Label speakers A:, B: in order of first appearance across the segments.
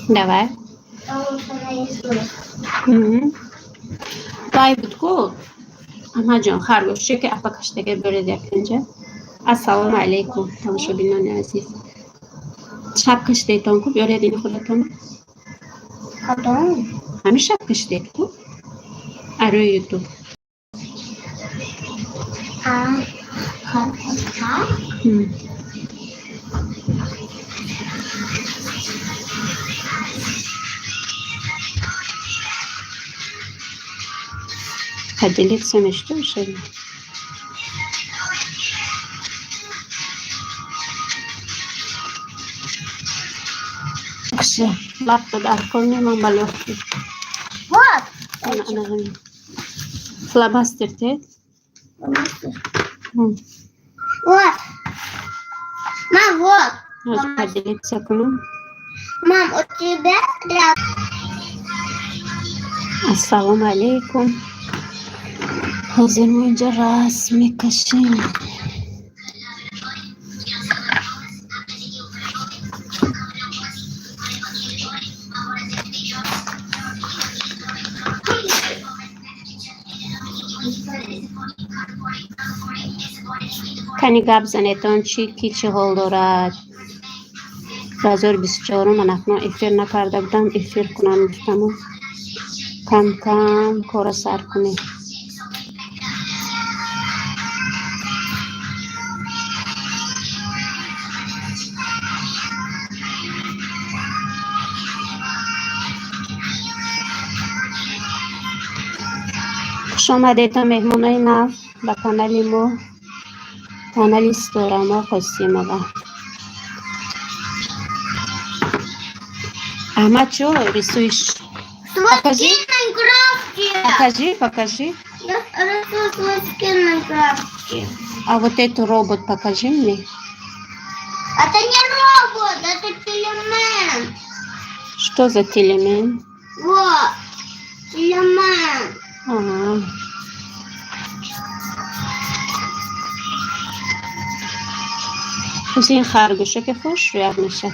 A: Давай. Vay Butku. Amajon خرگوشه که apakashtege بره اینجا. السلام علیکم تماشاگران عزیز. شب کشتیتون کو بیاره دین خودتون. همین شب کشتیت کو. روی یوتیوب. Поделиться что еще? Все, лапта даркони мамбалёвки.
B: Вот.
A: Фломастер ты?
B: Вот. Мам, вот.
A: Может поделиться к нам?
B: Мам, у тебя рядом.
A: Ассаламу алейкум. Hozir mo'lja rasmiy qishim. Kani gap zaneton ki چه حال دارد 2024 من اکنون افیر نکرده بودم افیر کنم گفتم کم کم کار سر کنیم خوش آمده تا مهمونای نو به کانال ما کانال استوراما خواستیم آقا احمد چو رسویش
B: Покажи Майнкрафте.
A: покажи
B: Я рисую свой в Майнкрафте.
A: а вот эту робот покажи мне
B: Это не робот, это телемен.
A: что за телемен
B: Вот, телемен.
A: ага این خرگوشه که خوش رویت میشه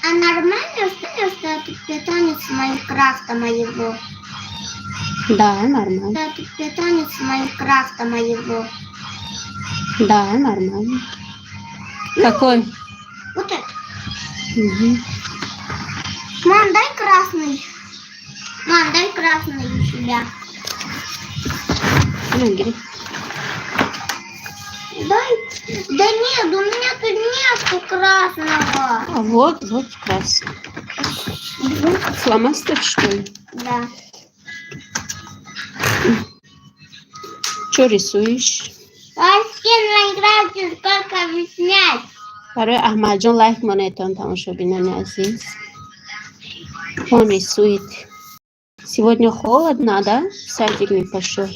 B: А нормально, что это питомец Майнкрафта моего?
A: да нормально
B: Это питомец Майнкрафта моего.
A: да нормально какой
B: Вот это.
A: угу.
B: Мам, дай красный. Мам, дай красный у себя. Дай. Да нет, у меня тут нету красного.
A: А вот красный. Фломастер, что ли?
B: Да.
A: Что рисуешь?
B: А скин в Майнкрафте сколько объяснять?
A: برای احمد جان لایک مانیتون تماشاگران عزیز он рисует сегодня холодно да в садик не пошел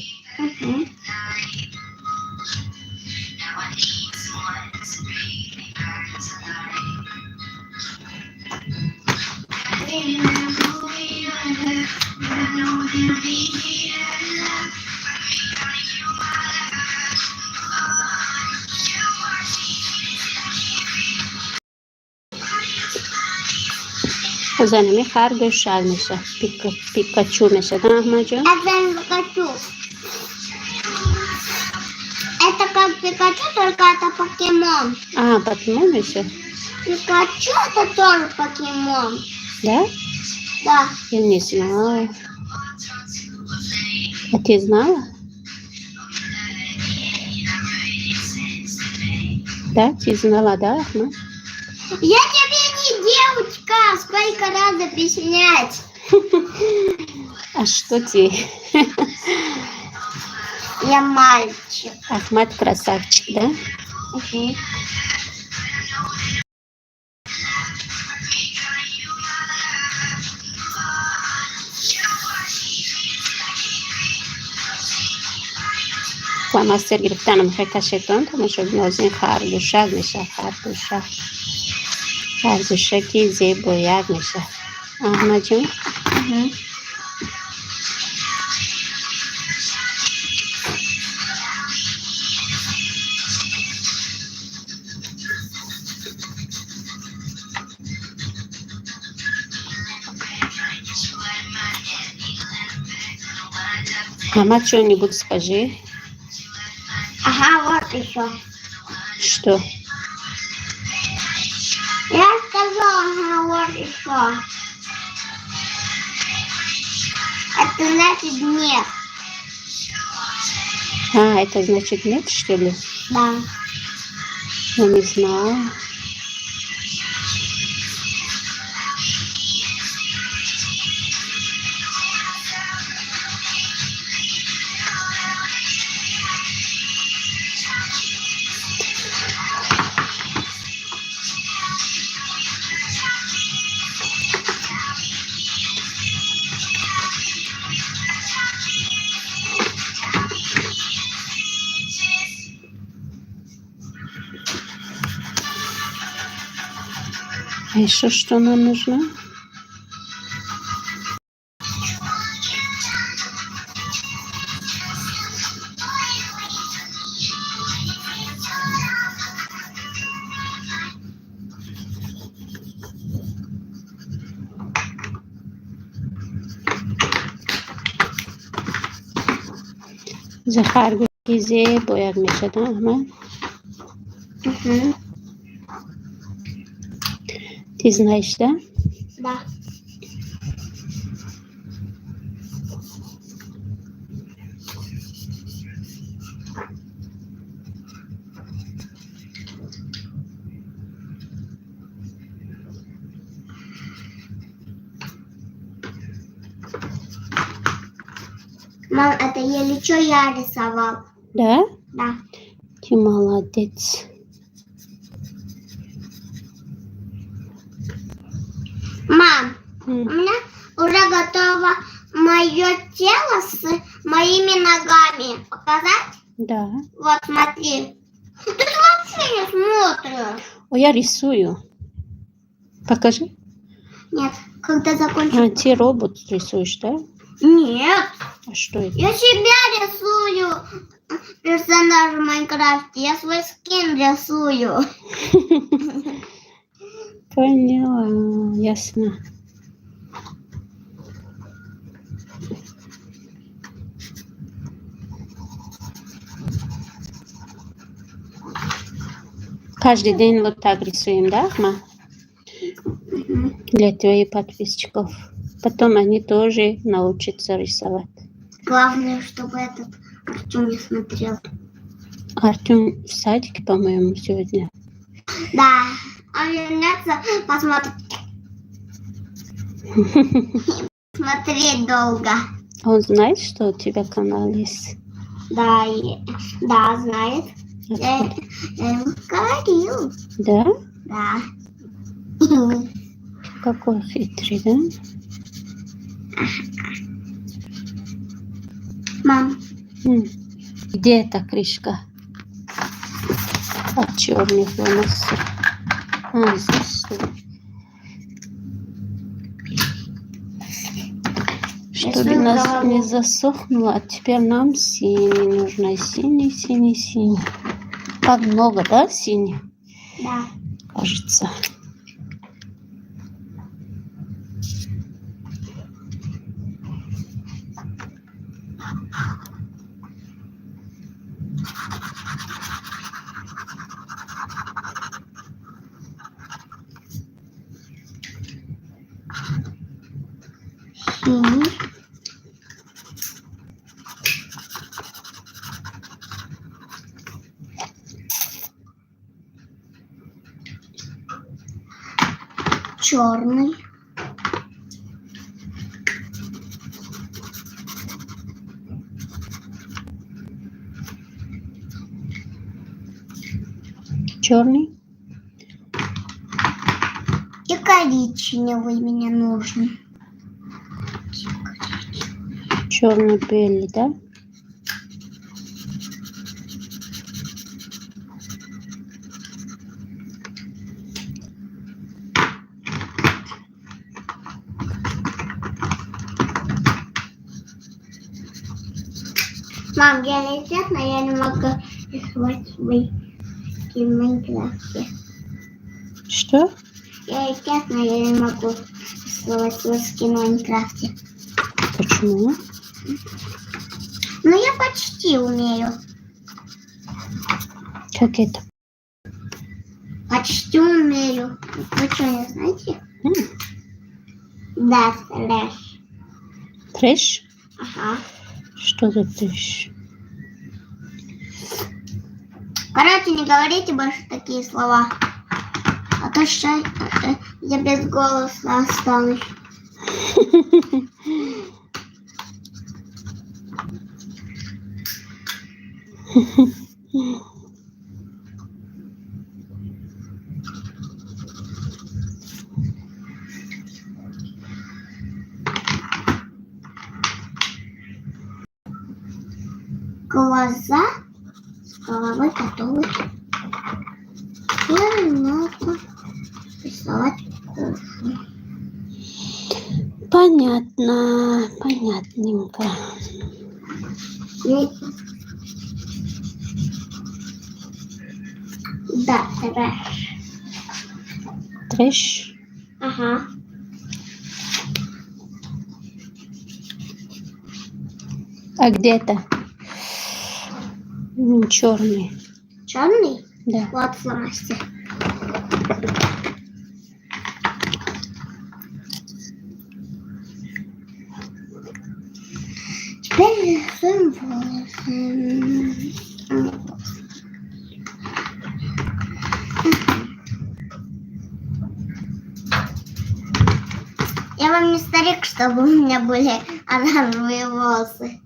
A: زنمی خرگوش شل میشه پیکاچو میشه да احمد جان
B: Это не Пикачу. Это как Пикачу, только это покемон.
A: покемон میشه
B: Пикачу это тоже покемон.
A: да
B: Да.
A: я не знала а ты знала да ты знала да Ахмад
B: Я тебе не девочка, сколько раз объяснять.
A: а что ты
B: Я мальчик.
A: Ахмад красавчик да
B: Угу.
A: فلوماستر گرفتنم خیلی کشتون تماشاگران از این خرگوشه میشه خرگوشه که زیبایت میشه احمد جون Мама, что-нибудь скажи.
B: Ага, вот еще.
A: Что?
B: Я сказала, ага, вот еще. Это значит нет.
A: А, это значит нет, что ли?
B: Да.
A: Я не знаю. А еще что нам нужно? Захар Гизе бояк мешад, Ахмад?
B: Угу.
A: Ты знаешь, да?
B: Да. Мам, это Еличо я рисовал.
A: Да?
B: Да.
A: Ты молодец.
B: Мам, у
A: М,
B: меня уже готово мое тело с моими ногами. Показать?
A: Да.
B: Вот, смотри. Ты вообще не смотришь.
A: О, я рисую. Покажи.
B: Нет, когда закончу.
A: А, ты робот рисуешь, да?
B: Нет,
A: А что это?
B: я себя рисую. Персонаж в Майнкрафте. Я свой скин рисую.
A: Поняла, ясно. Каждый день вот так рисуем, да, Ахмад? Для твоих подписчиков. Потом они тоже научатся рисовать.
B: Главное, чтобы этот Артем не смотрел.
A: Артем в садике, по-моему, сегодня.
B: Да, он вернется, посмотрит. Смотреть долго.
A: Он знает, что у тебя канал есть?
B: Да, да, знает. Я ему говорил.
A: Да?
B: Да.
A: Какой хитрый, да?
B: Мам,
A: М. Где эта крышка? От черных волос. А, здесь что ли? Чтобы нас не засохнуло, а теперь нам синий нужно. Синий, синий, синий. Так много, да, синий?
B: да.
A: Кажется.
B: Синий. Черный.
A: Черный?
B: И коричневый мне нужен.
A: Черный белый, да?
B: Мам, я честно, я не могу рисовать свой скин в Майнкрафте.
A: Что?
B: Я честно, я не могу рисовать свой скин в Майнкрафте.
A: Почему?
B: Ну, я почти умею.
A: Как это?
B: Почти умею. Вы что, не знаете? Да, трэш.
A: Трэш?
B: Ага.
A: Что за трэш?
B: Короче, не говорите больше такие слова. А то я без голоса останусь. Глаза с головой готовы. Теперь нужно рисовать кожу.
A: Понятно, понятненько.
B: Видите? Да, трэш.
A: Трэш?
B: Ага.
A: А где это? Черный.
B: Черный?
A: Да.
B: Вот фломастер. Теперь рисуем волосы. Я вам не старик, чтобы у меня были оранжевые волосы.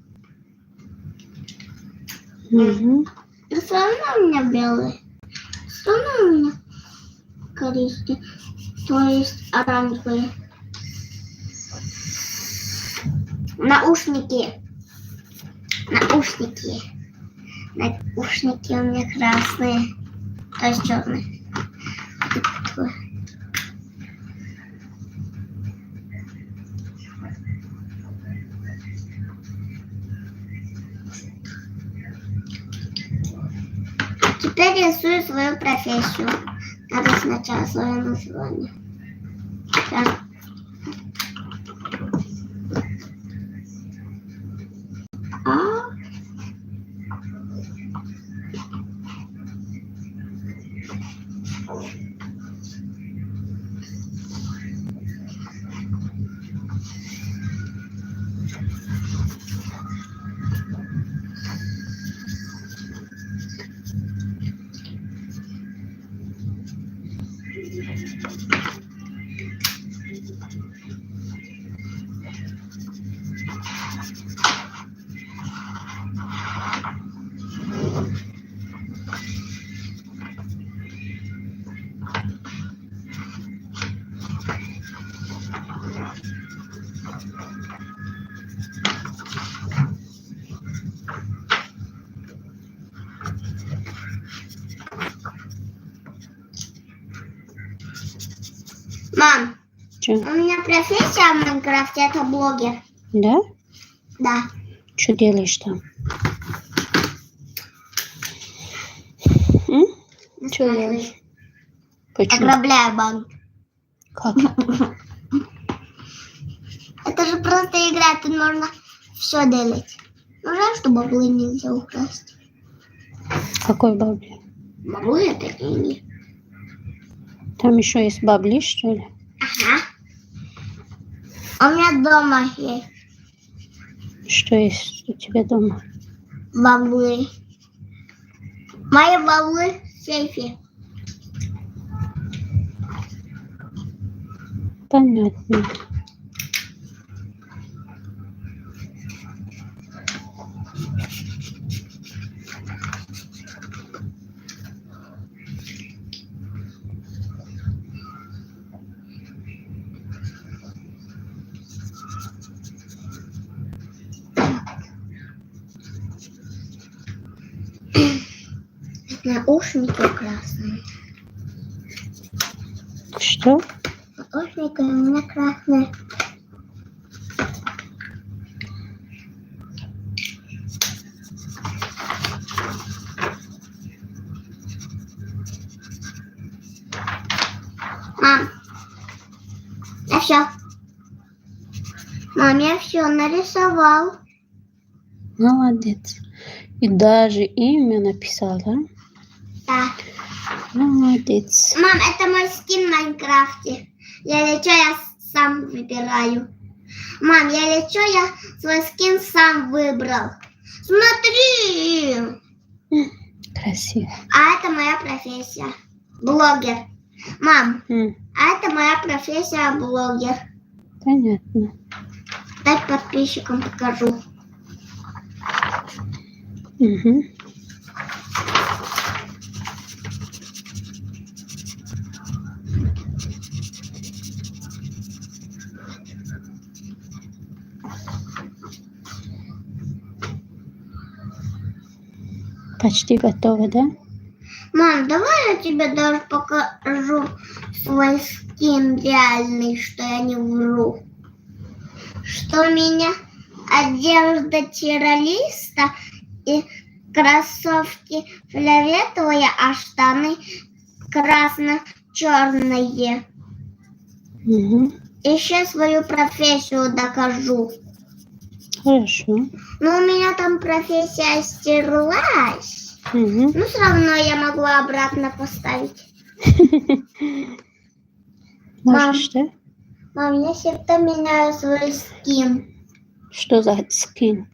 A: Угу.
B: Но все равно у меня белые. Все равно у меня коричневые, то есть оранжевые. Наушники. Наушники. Наушники у меня красные, то есть черные. Теперь рисую свою профессию. Надо сначала свое название. Так. Мам,
A: Че?
B: у меня профессия в Майнкрафте это блогер.
A: Да?
B: Да.
A: Что делаешь там? Что делаешь? Почему?
B: Ограбляю банк.
A: Как это?
B: Это же просто игра, тут можно все делать. Ну жаль, что баблы нельзя украсть.
A: Какой бабли?
B: Баблы это деньги.
A: Там еще есть бабли, что ли?
B: Ага. А у меня дома есть
A: Что есть у тебя дома?
B: баблы. Мои баблы в сейфе.
A: Понятно.
B: Наушники красные.
A: Что?
B: Наушники у меня красные. Мам, я все нарисовал.
A: Молодец. И даже имя написала.
B: Да.
A: Молодец.
B: Мам, это мой скин в Майнкрафте. Я лечу, я сам выбираю. Мам, я лечу, я свой скин сам выбрал. Смотри!
A: Красиво.
B: А это моя профессия. Блогер. Мам, а это моя профессия блогер.
A: Понятно.
B: Дай подписчикам покажу.
A: Угу. Почти готово, да?
B: Мам, давай я тебе даже покажу свой скин реальный, что я не вру. Что у меня одежда террориста и кроссовки фиолетовые, а штаны красно-черные.
A: Угу.
B: Еще свою профессию докажу.
A: Хорошо.
B: Но у меня там профессия стерлась.
A: Угу.
B: Но все равно я могу обратно поставить.
A: Можешь, да?
B: Мам, я всегда меняю свой скин.
A: Что за скин?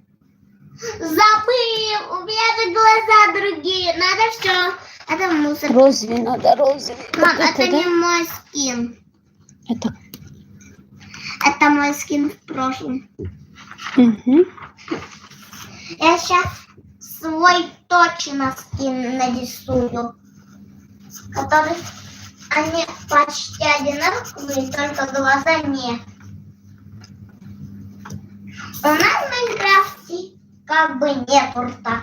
B: Забыл! У меня же глаза другие. Надо все. Это мусор.
A: Розовый надо, розовый.
B: Мам,
A: Вот
B: это не
A: да?
B: мой скин.
A: Это
B: мой скин в прошлом.
A: угу.
B: Я сейчас свой точно скин нарисую. Который они почти одинаковые, только глаза не. У нас в Майнкрафте как бы нет рта.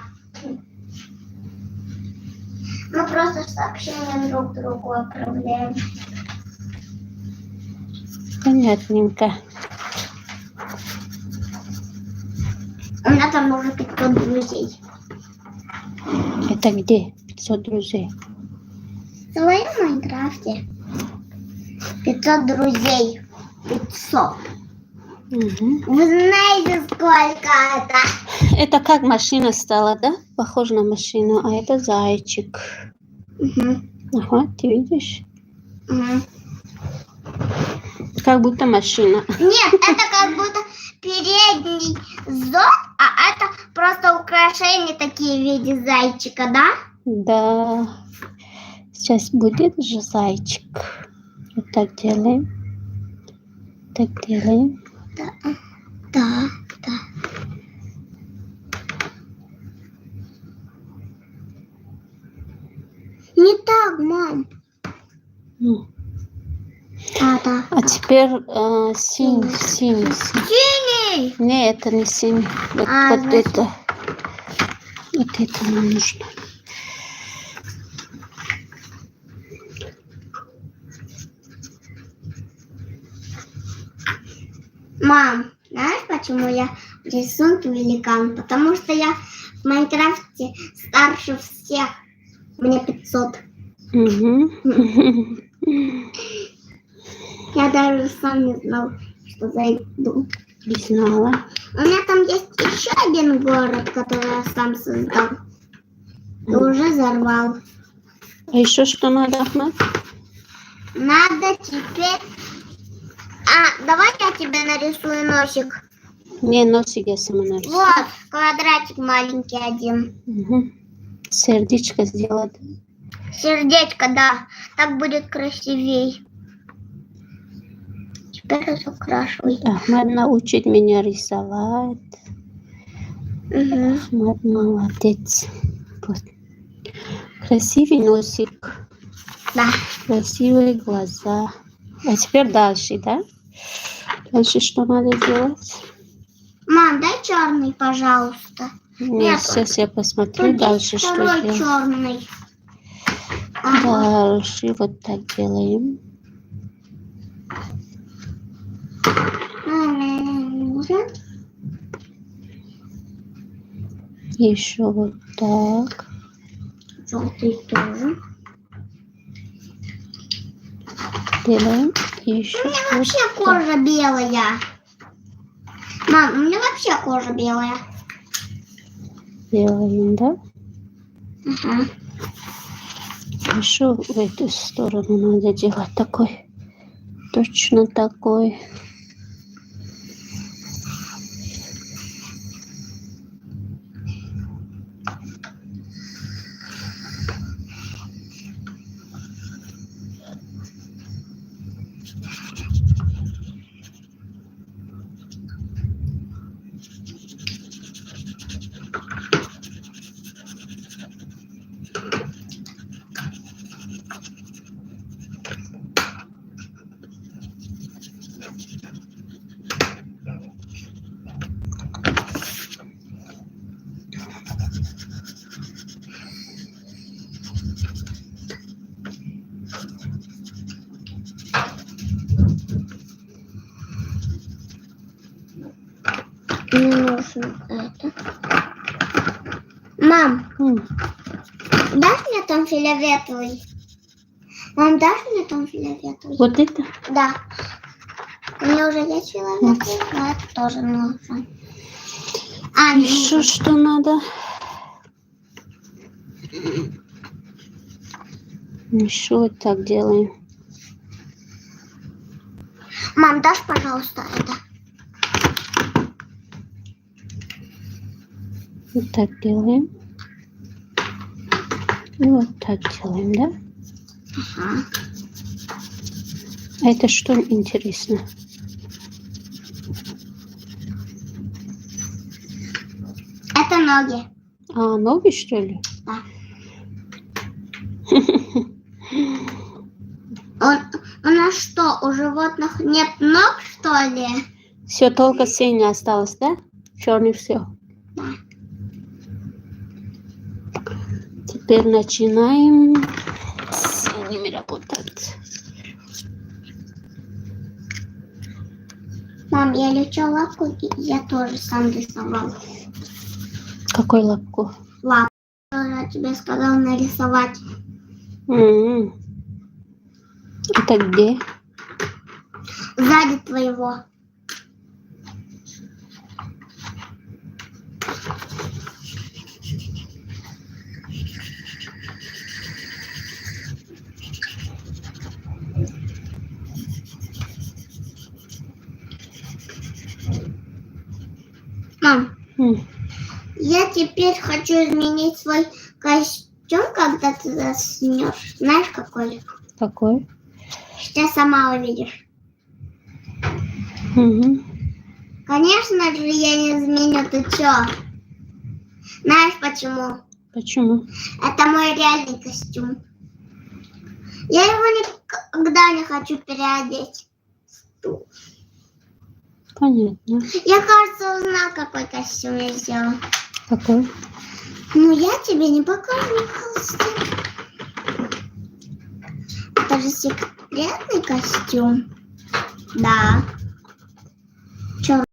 B: Мы просто сообщения друг другу отправляем.
A: Понятненько.
B: У меня там уже 500 друзей.
A: Это где? 500 друзей.
B: В своем Майнкрафте 500 друзей. 500.
A: Угу.
B: Вы знаете, сколько это?
A: Это как машина стала, да? Похоже на машину, а это зайчик.
B: Угу.
A: Ага, ты видишь?
B: Угу.
A: Как будто машина.
B: Нет, это как будто передний зод, а это просто украшения такие в виде зайчика, да?
A: Да. Сейчас будет же зайчик. Вот так делаем. Так делаем.
B: Да. Не так, мам. Да.
A: А теперь синий.
B: Синий!
A: Не, это не синий. Вот,
B: Значит...
A: это. Вот это нам нужно.
B: Мам, знаешь, почему я в рисунке великан? Потому что я в Майнкрафте старше всех. Мне 500.
A: Угу.
B: Я даже сам не знал, что зайду.
A: Не знала.
B: У меня там есть еще один город, который я сам создал. И уже взорвал.
A: А еще что надо, Ахмед?
B: Надо теперь... давай я тебе нарисую носик.
A: Не, носик я сама нарисую.
B: Вот, квадратик маленький один.
A: Угу. Сердечко сделать.
B: Сердечко, да. Так будет красивей. Теперь разукрашивай.
A: Ахмед научит меня рисовать.
B: Угу.
A: Ахмед молодец. Вот. Красивый носик.
B: Да.
A: Красивые глаза. А теперь дальше, да? Дальше что надо делать?
B: Мам, дай черный, пожалуйста.
A: Нет, сейчас я посмотрю дальше, что
B: второй
A: делать.
B: черный.
A: Дальше вот так делаем. Еще вот так.
B: Желтый тоже.
A: Делаем. Еще
B: У меня
A: вот
B: вообще
A: так.
B: кожа белая. Мам, у меня вообще кожа белая.
A: делаем, да?
B: Ага.
A: Еще в эту сторону надо делать такой. Точно такой.
B: Не нужно это. Мам, дашь мне там фиолетовый? Мам, дашь мне там фиолетовый?
A: Вот это?
B: Да. У меня уже есть фиолетовый, но это тоже нужно. А, не
A: Еще
B: нужно.
A: что надо? Еще вот так делаем.
B: Мам, дашь, пожалуйста, это?
A: Вот так делаем. И вот так делаем, да?
B: Ага.
A: А это что интересно?
B: Это ноги.
A: А, ноги, что ли?
B: Да. У нас что, у животных нет ног, что ли?
A: Все, только синий осталось, да? Черный все.
B: Да.
A: Теперь начинаем с синими работать.
B: Мам, я лечу лапку, и я тоже сам рисовал.
A: Какой лапку?
B: Лапку, я тебе сказал нарисовать.
A: Это где?
B: Сзади твоего. Мам, я теперь хочу изменить свой костюм, когда ты заснешь. Знаешь, какой?
A: Какой?
B: Сейчас сама увидишь.
A: Угу.
B: Конечно же, я не изменю, ты чё? Знаешь почему?
A: Почему?
B: Это мой реальный костюм. Я его никогда не хочу переодеть.
A: Понятно.
B: Я, кажется, узнал, какой костюм я сделала.
A: Какой?
B: Ну, я тебе не покажу костюм. Это же секретный костюм. Да. Чё?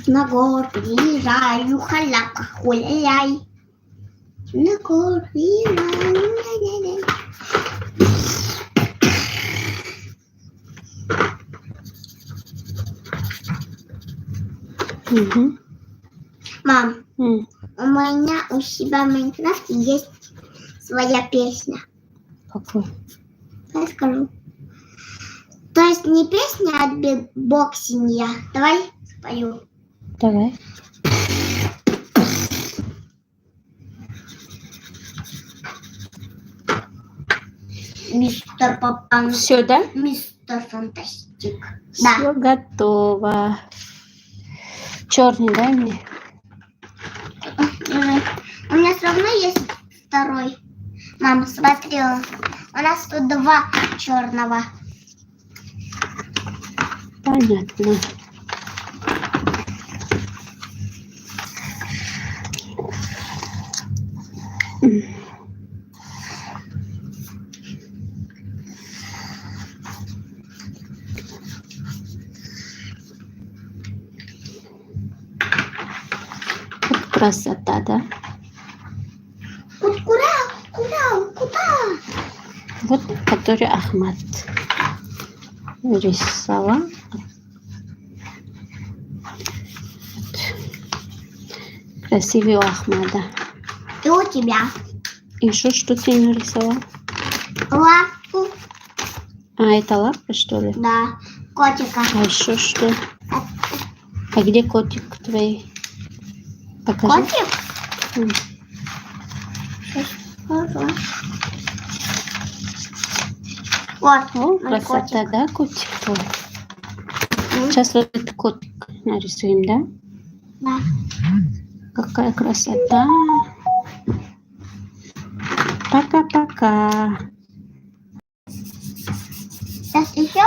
B: На гору приезжаю, халяка, хуляй. На гору приезжаю, ля-ля-ля.
A: Угу.
B: Мам, у меня у себя в Майнкрафте есть своя песня.
A: Какой?
B: Давай скажу. То есть не песня, а битбоксинья. Давай спою.
A: Давай.
B: Мистер Папан.
A: Все, да?
B: Мистер Фантастик.
A: Все готово. Черный дай мне.
B: У меня все равно есть второй. Мама, смотри, у нас тут два черного.
A: Понятно. Красота, да?
B: Вот куда?
A: Вот, который Ахмат рисовал. Красивый у Ахмада.
B: И у тебя.
A: Еще что ты нарисовал?
B: Лапку,
A: А, это лапка, что ли?
B: да, котика.
A: А еще что? А где котик твой? Покажи.
B: Котик?
A: М.
B: Сейчас покажу. Вот,
A: О,
B: мой
A: красота,
B: котик.
A: да, котик твой?
B: М,
A: Сейчас вот этот котик нарисуем, да?
B: Да.
A: Какая красота. Пока-пока.
B: Сейчас еще